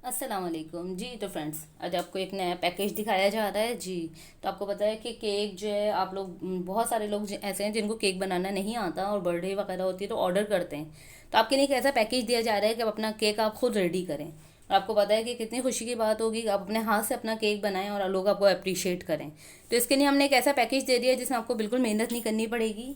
अस्सलाम वालेकुम जी। तो फ्रेंड्स, आज आपको एक नया पैकेज दिखाया जा रहा है जी। तो आपको पता है कि केक जो है, आप लोग बहुत सारे लोग ऐसे हैं जिनको केक बनाना नहीं आता और बर्थडे वगैरह होती है तो ऑर्डर करते हैं। तो आपके लिए एक ऐसा पैकेज दिया जा रहा है कि आप अपना केक आप खुद रेडी करें। और आपको पता है कि कितनी खुशी की बात होगी कि आप अपने हाथ से अपना केक बनाएं और लोग आपको अप्रिशिएट करें। तो इसके लिए हमने एक ऐसा पैकेज दे दिया है जिसमें आपको बिल्कुल मेहनत नहीं करनी पड़ेगी।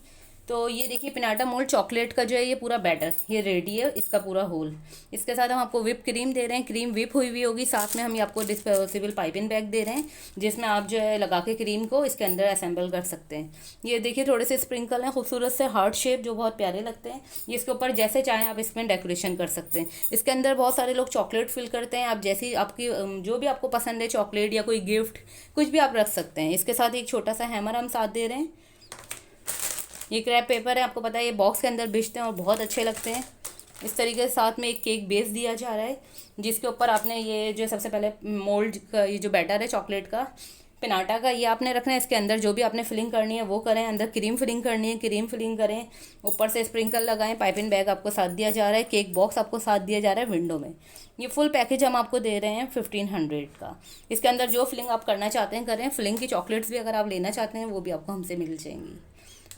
तो ये देखिए, पिनाटा मोल्ड चॉकलेट का जो है ये पूरा बैटर ये रेडी है, इसका पूरा होल। इसके साथ हम आपको व्हिप क्रीम दे रहे हैं, क्रीम व्हिप हुई हुई होगी। साथ में हम ये आपको डिस्पोजेबल पाइपिंग बैग दे रहे हैं जिसमें आप जो है लगा के क्रीम को इसके अंदर असेंबल कर सकते हैं। ये देखिए, थोड़े से स्प्रिंकल हैं खूबसूरत से हार्ट शेप जो बहुत प्यारे लगते हैं। ये इसके ऊपर जैसे चाहें आप इसमें डेकोरेशन कर सकते हैं। इसके अंदर बहुत सारे लोग चॉकलेट फिल करते हैं। आप जैसी आपकी जो भी आपको पसंद है, चॉकलेट या कोई गिफ्ट कुछ भी आप रख सकते हैं। इसके साथ एक छोटा सा हैमर हम साथ दे रहे हैं। ये क्रैप पेपर है, आपको पता है ये बॉक्स के अंदर बिछते हैं और बहुत अच्छे लगते हैं। इस तरीके से साथ में एक केक बेस दिया जा रहा है जिसके ऊपर आपने ये जो सबसे पहले मोल्ड का ये जो बैटर है चॉकलेट का पिनाटा का ये आपने रखना है। इसके अंदर जो भी आपने फिलिंग करनी है वो करें, अंदर क्रीम फिलिंग करनी है क्रीम फिलिंग करें, ऊपर से स्प्रिंकल लगाएं। पाइपिंग बैग आपको साथ दिया जा रहा है, केक बॉक्स आपको साथ दिया जा रहा है विंडो में। ये फुल पैकेज हम आपको दे रहे हैं 1500 का। इसके अंदर जो फिलिंग आप करना चाहते हैं करें। फिलिंग की चॉकलेट्स भी अगर आप लेना चाहते हैं वो भी आपको हमसे मिल जाएंगी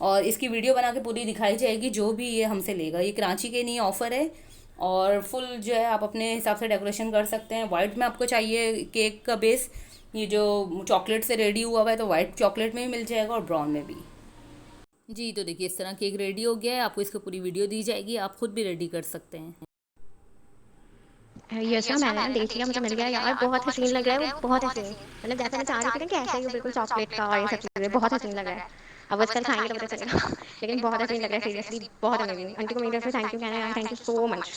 और इसकी वीडियो बना के पूरी दिखाई जाएगी जो भी ये हमसे लेगा। ये कराची के लिए ऑफ़र है और फुल जो है आप अपने हिसाब से डेकोरेशन कर सकते हैं। वाइट में आपको चाहिए केक का बेस, ये जो चॉकलेट से रेडी हुआ हुआ है तो वाइट चॉकलेट में भी मिल जाएगा और ब्राउन में भी। जी, तो देखिए इस तरह केक रेडी हो गया है। आपको इसकी पूरी वीडियो दी जाएगी, आप खुद भी रेडी कर सकते हैं। यस ना, मैंने ना देख लिया, मुझे मिल गया यार, बहुत हसीन लग रहा है वो, बहुत हसीन। मतलब जैसा मैं चाह रही थी ना कि ऐसा ही हो बिल्कुल चॉकलेट का और ये सब चीज़ें, बहुत हसीन लग रहा है। अब बस कल खाएंगे तो पता चलेगा लेकिन बहुत हसीन लग रहा है सीरियसली, बहुत अमेजिंग। आंटी को मेरी तरफ से थैंक यू कहना है यार, थैंक यू सो मच।